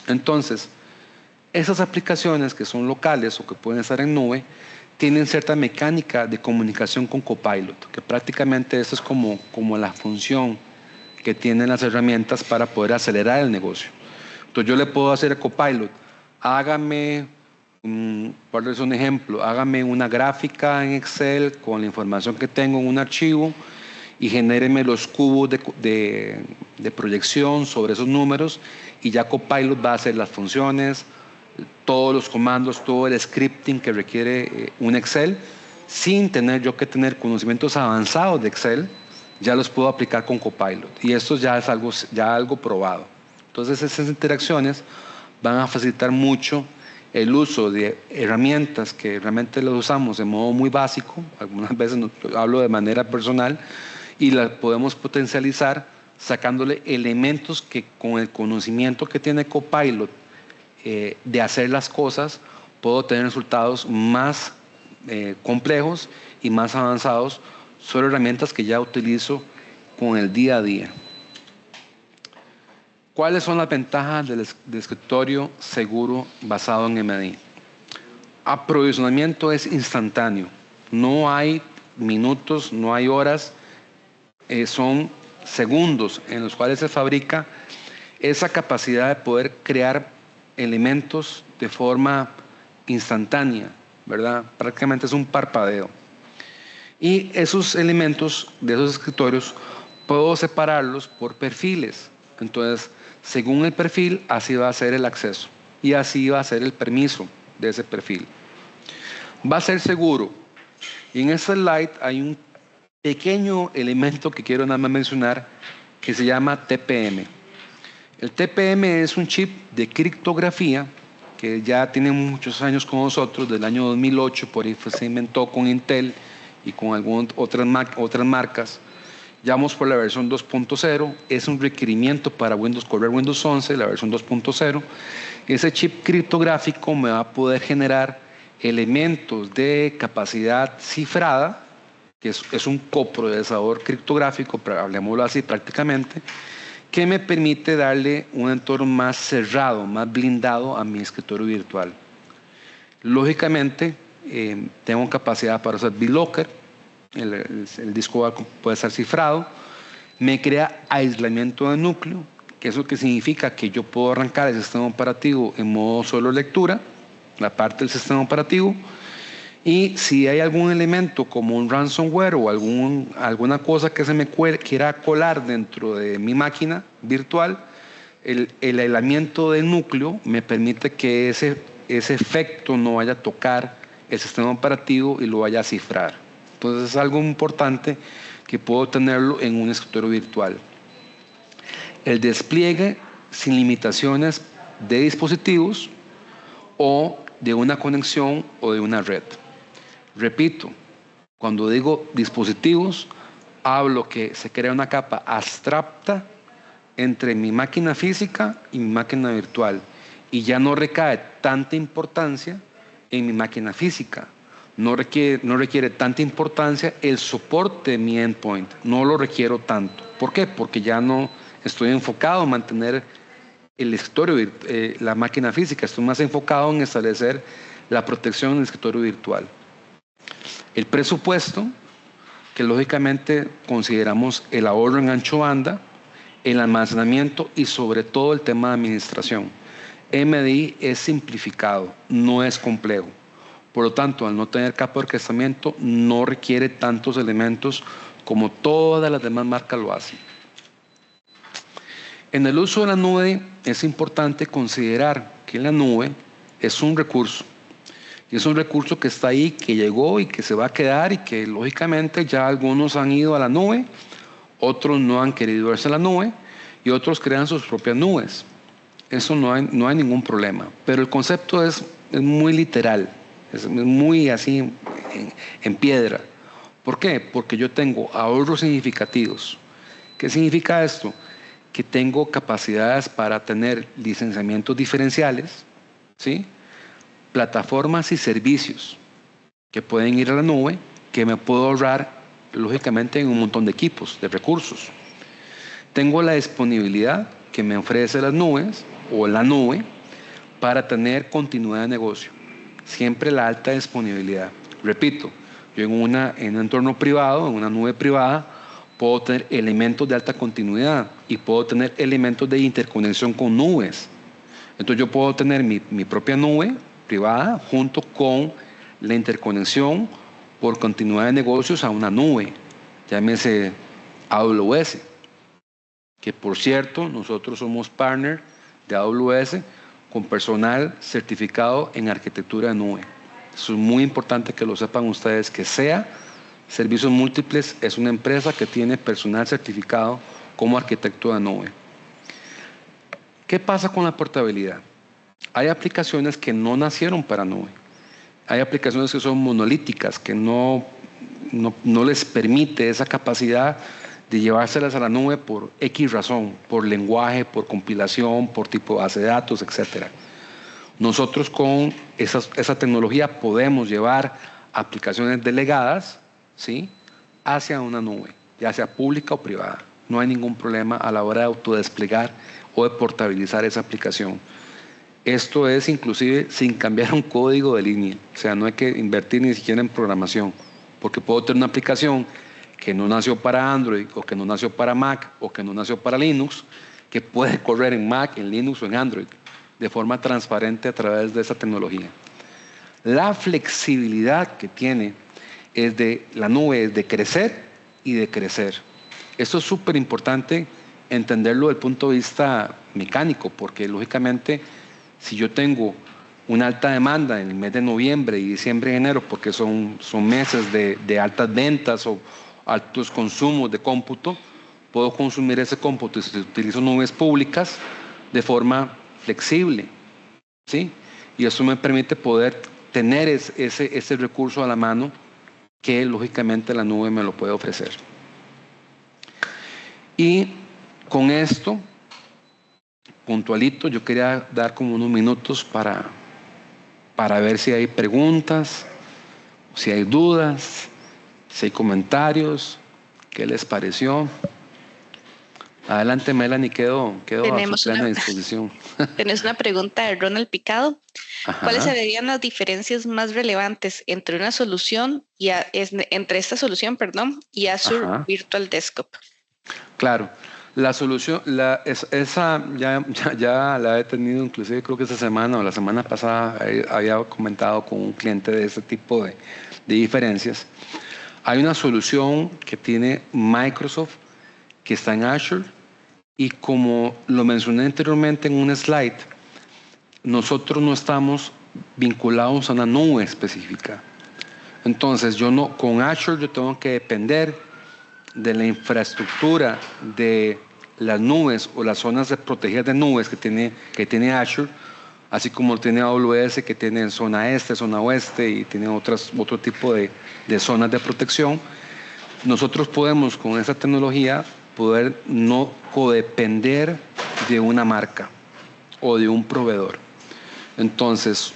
Entonces, esas aplicaciones que son locales o que pueden estar en nube, tienen cierta mecánica de comunicación con Copilot, que prácticamente esto es como la función que tienen las herramientas para poder acelerar el negocio. Entonces yo le puedo hacer a Copilot, hágame, por darles un ejemplo, hágame una gráfica en Excel con la información que tengo en un archivo y genéreme los cubos de proyección sobre esos números, y ya Copilot va a hacer las funciones, todos los comandos, todo el scripting que requiere un Excel, sin tener yo que tener conocimientos avanzados de Excel, ya los puedo aplicar con Copilot. Y esto ya es algo probado. Entonces esas interacciones van a facilitar mucho el uso de herramientas que realmente las usamos de modo muy básico, algunas veces hablo de manera personal, y las podemos potencializar sacándole elementos que con el conocimiento que tiene Copilot de hacer las cosas, puedo tener resultados más complejos y más avanzados sobre herramientas que ya utilizo con el día a día. ¿Cuáles son las ventajas del escritorio seguro basado en MDI? Aprovisionamiento es instantáneo, no hay minutos, no hay horas, son segundos en los cuales se fabrica esa capacidad de poder crear elementos de forma instantánea, ¿verdad? Prácticamente es un parpadeo. Y esos elementos de esos escritorios puedo separarlos por perfiles. Entonces, según el perfil, así va a ser el acceso y así va a ser el permiso de ese perfil. Va a ser seguro. Y en este slide hay un pequeño elemento que quiero nada más mencionar que se llama TPM. El TPM es un chip de criptografía que ya tiene muchos años con nosotros, del año 2008, por ahí se inventó con Intel y con algunas otras marcas. Ya vamos por la versión 2.0, es un requerimiento para correr Windows 11, la versión 2.0. Ese chip criptográfico me va a poder generar elementos de capacidad cifrada, que es un coprocesador criptográfico, hablemoslo así prácticamente, que me permite darle un entorno más cerrado, más blindado a mi escritorio virtual. Lógicamente, tengo capacidad para usar BitLocker, el disco puede estar cifrado, me crea aislamiento de núcleo, que eso que significa que yo puedo arrancar el sistema operativo en modo solo lectura, la parte del sistema operativo, y si hay algún elemento como un ransomware o alguna cosa que se me quiera colar dentro de mi máquina virtual, el aislamiento del núcleo me permite que ese efecto no vaya a tocar el sistema operativo y lo vaya a cifrar. Entonces es algo importante que puedo tenerlo en un escritorio virtual. El despliegue sin limitaciones de dispositivos o de una conexión o de una red. Repito, cuando digo dispositivos, hablo que se crea una capa abstracta entre mi máquina física y mi máquina virtual, y ya no recae tanta importancia en mi máquina física. No requiere tanta importancia el soporte de mi endpoint, no lo requiero tanto. ¿Por qué? Porque ya no estoy enfocado en mantener el escritorio, la máquina física, estoy más enfocado en establecer la protección del escritorio virtual. El presupuesto, que lógicamente consideramos el ahorro en ancho banda, el almacenamiento y sobre todo el tema de administración. MDI es simplificado, no es complejo. Por lo tanto, al no tener capa de orquestamiento, no requiere tantos elementos como todas las demás marcas lo hacen. En el uso de la nube es importante considerar que la nube es un recurso. Y es un recurso que está ahí, que llegó y que se va a quedar, y que lógicamente ya algunos han ido a la nube, otros no han querido irse a la nube y otros crean sus propias nubes. Eso no hay ningún problema. Pero el concepto es muy literal, es muy así en piedra. ¿Por qué? Porque yo tengo ahorros significativos. ¿Qué significa esto? Que tengo capacidades para tener licenciamientos diferenciales, ¿sí? Plataformas y servicios que pueden ir a la nube, que me puedo ahorrar, lógicamente, en un montón de equipos, de recursos. Tengo la disponibilidad que me ofrece las nubes o la nube para tener continuidad de negocio. Siempre la alta disponibilidad. Repito, yo en un entorno privado, en una nube privada, puedo tener elementos de alta continuidad y puedo tener elementos de interconexión con nubes. Entonces yo puedo tener mi propia nube privada junto con la interconexión por continuidad de negocios a una nube, llámese AWS, que por cierto nosotros somos partner de AWS con personal certificado en arquitectura de nube. Eso es muy importante que lo sepan ustedes, que SEA Servicios Múltiples es una empresa que tiene personal certificado como arquitecto de nube. ¿Qué pasa con la portabilidad? Hay aplicaciones que no nacieron para nube. Hay aplicaciones que son monolíticas, que no les permite esa capacidad de llevárselas a la nube por X razón, por lenguaje, por compilación, por tipo de base de datos, etc. Nosotros con esa tecnología podemos llevar aplicaciones delegadas, ¿sí?, hacia una nube, ya sea pública o privada. No hay ningún problema a la hora de autodesplegar o de portabilizar esa aplicación. Esto es inclusive sin cambiar un código de línea, o sea, no hay que invertir ni siquiera en programación, porque puedo tener una aplicación que no nació para Android, o que no nació para Mac, o que no nació para Linux, que puede correr en Mac, en Linux o en Android, de forma transparente a través de esa tecnología. La flexibilidad que tiene la nube es de crecer y de crecer. Esto es súper importante entenderlo desde el punto de vista mecánico, porque lógicamente si yo tengo una alta demanda en el mes de noviembre y diciembre y enero, porque son meses de altas ventas o altos consumos de cómputo, puedo consumir ese cómputo si utilizo nubes públicas de forma flexible, ¿sí? Y eso me permite poder tener ese recurso a la mano que lógicamente la nube me lo puede ofrecer. Y con esto, puntualito, yo quería dar como unos minutos para ver si hay preguntas, si hay dudas, si hay comentarios, qué les pareció. Adelante, Melanie, quedo a su plena disposición. Tenés una pregunta de Ronald Picado. Ajá. ¿Cuáles serían las diferencias más relevantes entre una solución entre esta solución, y Azure Virtual Desktop? Claro, la solución, esa ya la he tenido, inclusive creo que esta semana o la semana pasada había comentado con un cliente de este tipo de diferencias. Hay una solución que tiene Microsoft que está en Azure y como lo mencioné anteriormente en un slide, nosotros no estamos vinculados a una nube específica. Entonces, con Azure yo tengo que depender de la infraestructura de las nubes o las zonas protegidas de nubes que tiene Azure, así como tiene AWS, que tiene zona este, zona oeste y tiene otro tipo de zonas de protección. Nosotros podemos, con esa tecnología, poder no codepender de una marca o de un proveedor. Entonces,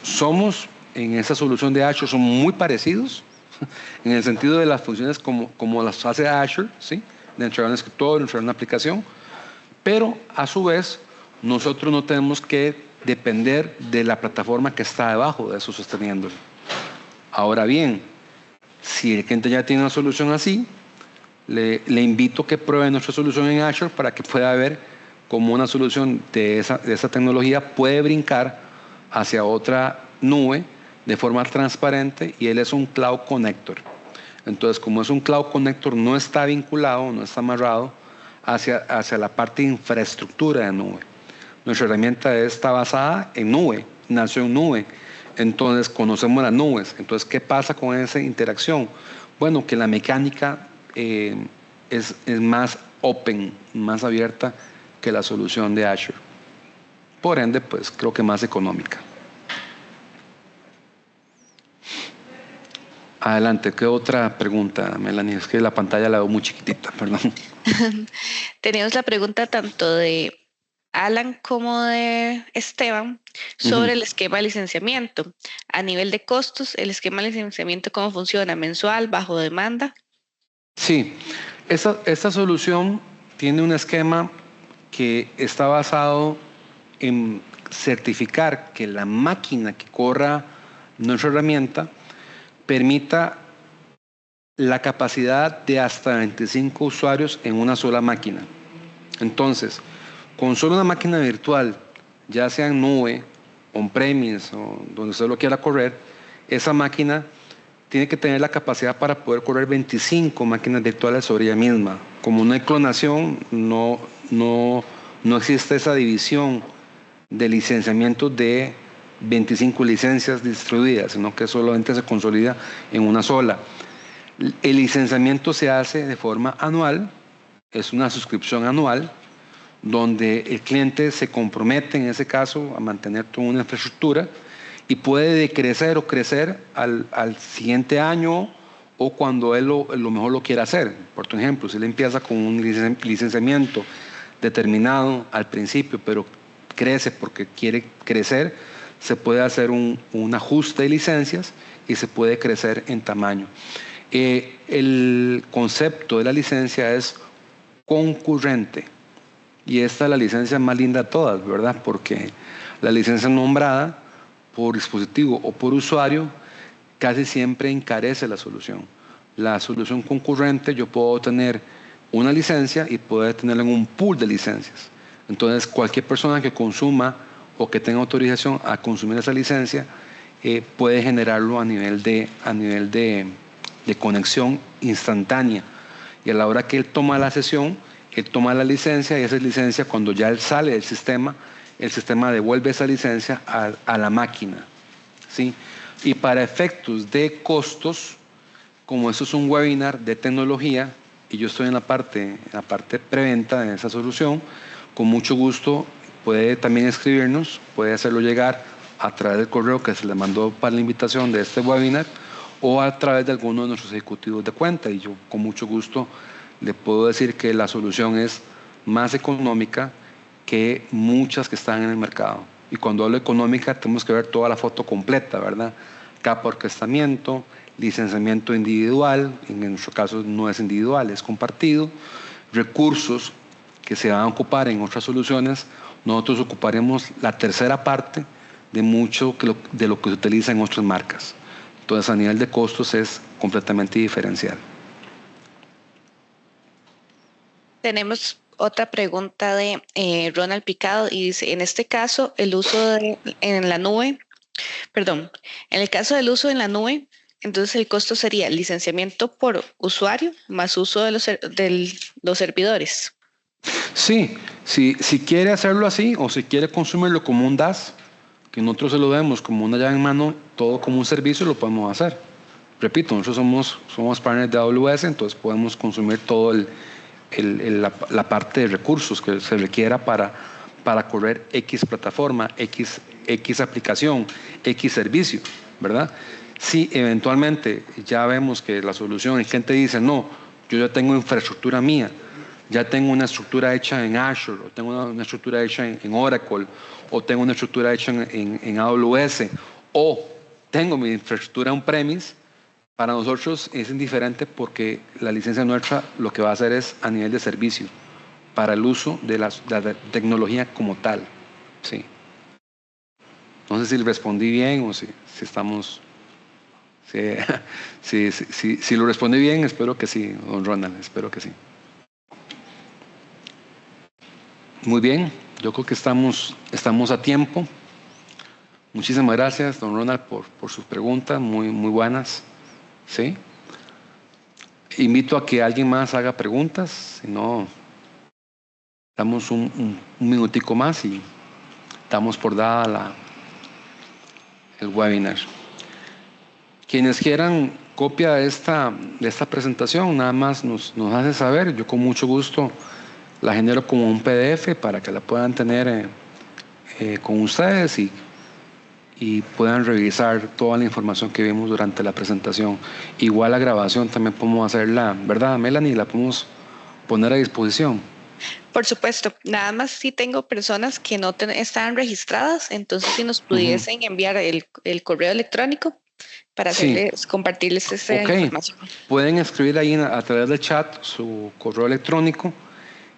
en esa solución de Azure, son muy parecidos en el sentido de las funciones como las hace Azure, ¿sí?, de entrar en un escritorio, entrar en una aplicación, pero a su vez nosotros no tenemos que depender de la plataforma que está debajo de eso sosteniéndolo. Ahora bien, si el cliente ya tiene una solución así, le invito a que pruebe nuestra solución en Azure para que pueda ver cómo una solución de esa tecnología puede brincar hacia otra nube de forma transparente, y él es un Cloud Connector. Entonces, como es un Cloud Connector, no está vinculado, no está amarrado hacia la parte de infraestructura de nube. Nuestra herramienta está basada en nube, nació en nube. Entonces, conocemos las nubes. Entonces, ¿qué pasa con esa interacción? Bueno, que la mecánica es más open, más abierta que la solución de Azure. por ende, pues creo que más económica. Adelante, ¿qué otra pregunta, Melanie? Es que la pantalla la veo muy chiquitita, perdón. Tenemos la pregunta tanto de Alan como de Esteban sobre el esquema de licenciamiento. A nivel de costos, el esquema de licenciamiento, ¿cómo funciona? ¿Mensual, bajo demanda? Sí, esta solución tiene un esquema que está basado en certificar que la máquina que corra nuestra herramienta permita la capacidad de hasta 25 usuarios en una sola máquina. Entonces, con solo una máquina virtual, ya sea en nube, on-premise o donde usted lo quiera correr, esa máquina tiene que tener la capacidad para poder correr 25 máquinas virtuales sobre ella misma. Como no hay clonación, no existe esa división de licenciamiento de 25 licencias distribuidas, sino que solamente se consolida en una sola. El licenciamiento se hace de forma anual, es una suscripción anual, donde el cliente se compromete en ese caso a mantener toda una infraestructura y puede decrecer o crecer al siguiente año o cuando él lo mejor lo quiera hacer. Por ejemplo, si él empieza con un licenciamiento determinado al principio, pero crece porque quiere crecer, se puede hacer un ajuste de licencias y se puede crecer en tamaño. El concepto de la licencia es concurrente y esta es la licencia más linda de todas, ¿verdad? Porque la licencia nombrada por dispositivo o por usuario casi siempre encarece la solución. La solución concurrente, yo puedo tener una licencia y poder tenerla en un pool de licencias. Entonces, cualquier persona que consuma o que tenga autorización a consumir esa licencia puede generarlo a nivel de conexión instantánea. Y a la hora que él toma la sesión, él toma la licencia y esa licencia, cuando ya él sale del sistema, el sistema devuelve esa licencia a la máquina, ¿sí? Y para efectos de costos, como esto es un webinar de tecnología y yo estoy en la parte preventa de esa solución, con mucho gusto puede también escribirnos, puede hacerlo llegar a través del correo que se le mandó para la invitación de este webinar o a través de alguno de nuestros ejecutivos de cuenta, y yo con mucho gusto le puedo decir que la solución es más económica que muchas que están en el mercado. Y cuando hablo económica tenemos que ver toda la foto completa, ¿verdad? Capa de orquestamiento, licenciamiento individual, en nuestro caso no es individual, es compartido, recursos que se van a ocupar en otras soluciones, nosotros ocuparemos la tercera parte de mucho de lo que se utiliza en otras marcas. Entonces, a nivel de costos es completamente diferencial. Tenemos otra pregunta de Ronald Picado y dice, en este caso, el uso en la nube, perdón, en el caso del uso en la nube, entonces el costo sería licenciamiento por usuario más uso de los servidores. Sí, si quiere hacerlo así o si quiere consumirlo como un DAS, que nosotros se lo demos como una llave en mano, todo como un servicio, lo podemos hacer. Repito, nosotros somos partners de AWS, entonces podemos consumir todo la parte de recursos que se requiera para correr X plataforma, X aplicación, X servicio, ¿verdad? Si eventualmente ya vemos que la solución, el cliente dice, no, yo ya tengo infraestructura mía, ya tengo una estructura hecha en Azure, o tengo una estructura hecha en Oracle, o tengo una estructura hecha en AWS, o tengo mi infraestructura on-premise, para nosotros es indiferente porque la licencia nuestra lo que va a hacer es a nivel de servicio, para el uso de la tecnología como tal. Sí. No sé si le respondí bien o si estamos... Si lo respondí bien, espero que sí, don Ronald, espero que sí. Muy bien, yo creo que estamos a tiempo. Muchísimas gracias, don Ronald, por sus preguntas, muy buenas. ¿Sí? Invito a que alguien más haga preguntas, si no, damos un minutico más y damos por dada el webinar. Quienes quieran copia de esta presentación, nada más nos hace saber, yo con mucho gusto la genero como un PDF para que la puedan tener con ustedes y puedan revisar toda la información que vimos durante la presentación. Igual la grabación también podemos hacerla, ¿verdad, Melanie? La podemos poner a disposición. Por supuesto, nada más si tengo personas que no estaban registradas, entonces si nos Ujú. pudiesen enviar el correo electrónico para Sí, compartirles esa ok. información. Pueden escribir ahí a través del chat su correo electrónico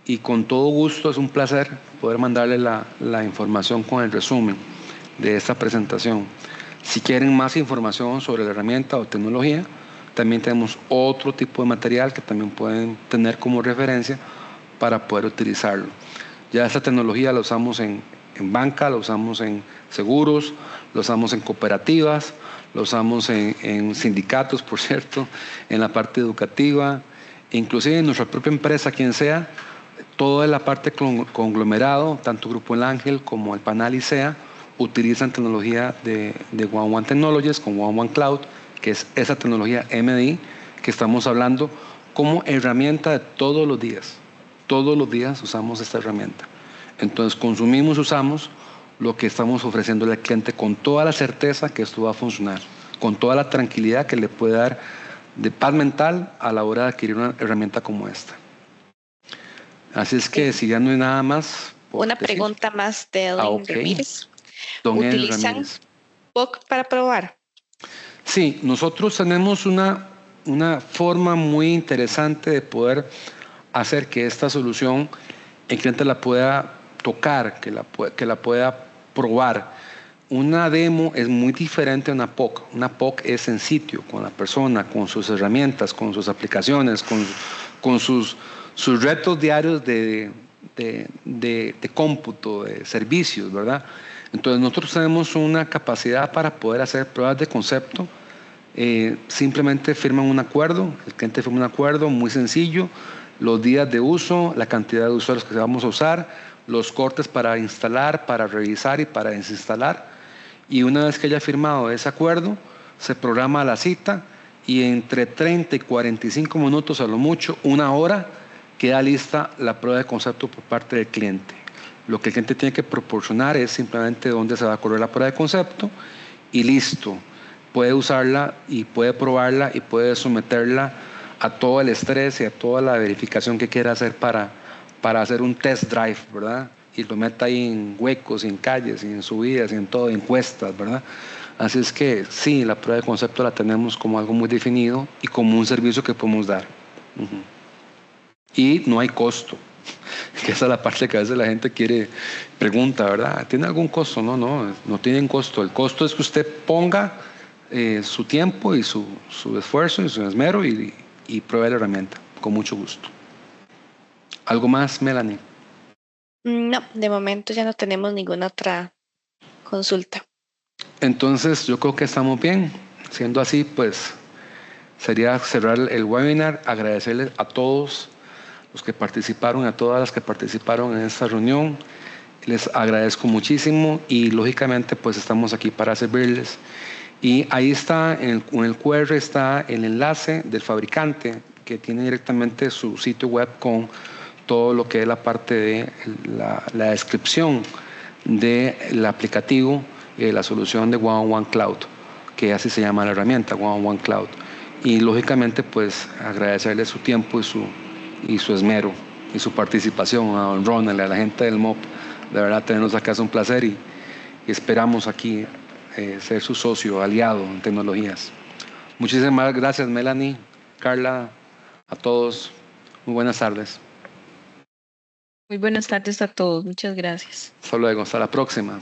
y con todo gusto es un placer poder mandarle la información con el resumen de esta presentación. Si quieren más información sobre la herramienta o tecnología, también tenemos otro tipo de material que también pueden tener como referencia para poder utilizarlo. Ya esta tecnología la usamos en banca, la usamos en seguros, la usamos en cooperativas, la usamos en sindicatos, por cierto, en la parte educativa, inclusive en nuestra propia empresa, quien sea, toda la parte conglomerado, tanto Grupo El Ángel como el Panal ICEA, utilizan tecnología de One One Technologies con One One Cloud, que es esa tecnología MDI que estamos hablando como herramienta de todos los días. Todos los días usamos esta herramienta. Entonces consumimos, usamos lo que estamos ofreciendo al cliente con toda la certeza que esto va a funcionar, con toda la tranquilidad que le puede dar de paz mental a la hora de adquirir una herramienta como esta. Así es que si ya no hay nada más por Una decir. pregunta más de Edwin Ok. Ramírez. Don Edwin ¿Utilizan Ramírez. POC para probar? Sí, nosotros tenemos una forma muy interesante de poder hacer que esta solución el cliente la pueda tocar, que la pueda probar. Una demo es muy diferente a una POC. Una POC es en sitio, con la persona, con sus herramientas, con sus aplicaciones, con sus retos diarios de cómputo, de servicios, ¿verdad? Entonces nosotros tenemos una capacidad para poder hacer pruebas de concepto. Simplemente firman un acuerdo, el cliente firma un acuerdo muy sencillo, los días de uso, la cantidad de usuarios que vamos a usar, los cortes para instalar, para revisar y para desinstalar. Y una vez que haya firmado ese acuerdo, se programa la cita y entre 30 y 45 minutos, a lo mucho, una hora, queda lista la prueba de concepto por parte del cliente. Lo que el cliente tiene que proporcionar es simplemente dónde se va a correr la prueba de concepto y listo. Puede usarla y puede probarla y puede someterla a todo el estrés y a toda la verificación que quiera hacer para hacer un test drive, ¿verdad? Y lo meta ahí en huecos, en calles, en subidas, en todo, en cuestas, ¿verdad? Así es que sí, la prueba de concepto la tenemos como algo muy definido y como un servicio que podemos dar. Y no hay costo, que esa es la parte que a veces la gente pregunta, ¿verdad? ¿Tiene algún costo? No tienen costo. El costo es que usted ponga su tiempo y su esfuerzo y su esmero y pruebe la herramienta, con mucho gusto. ¿Algo más, Melanie? No, de momento ya no tenemos ninguna otra consulta. Entonces yo creo que estamos bien. Siendo así, pues sería cerrar el webinar, agradecerles a todos los que participaron, a todas las que participaron en esta reunión. Les agradezco muchísimo y lógicamente pues estamos aquí para servirles. Y ahí está, en el QR está el enlace del fabricante que tiene directamente su sitio web con todo lo que es la parte de la descripción del aplicativo y de la solución de One One Cloud, que así se llama la herramienta, One One Cloud. Y lógicamente pues agradecerle su tiempo y su esmero y su participación a don Ronald, a la gente del MOP. De verdad tenernos acá es un placer y esperamos aquí ser su socio, aliado en tecnologías. Muchísimas gracias, Melanie, Carla, a todos. Muy buenas tardes. Muy buenas tardes a todos. Muchas gracias. Hasta luego, hasta la próxima.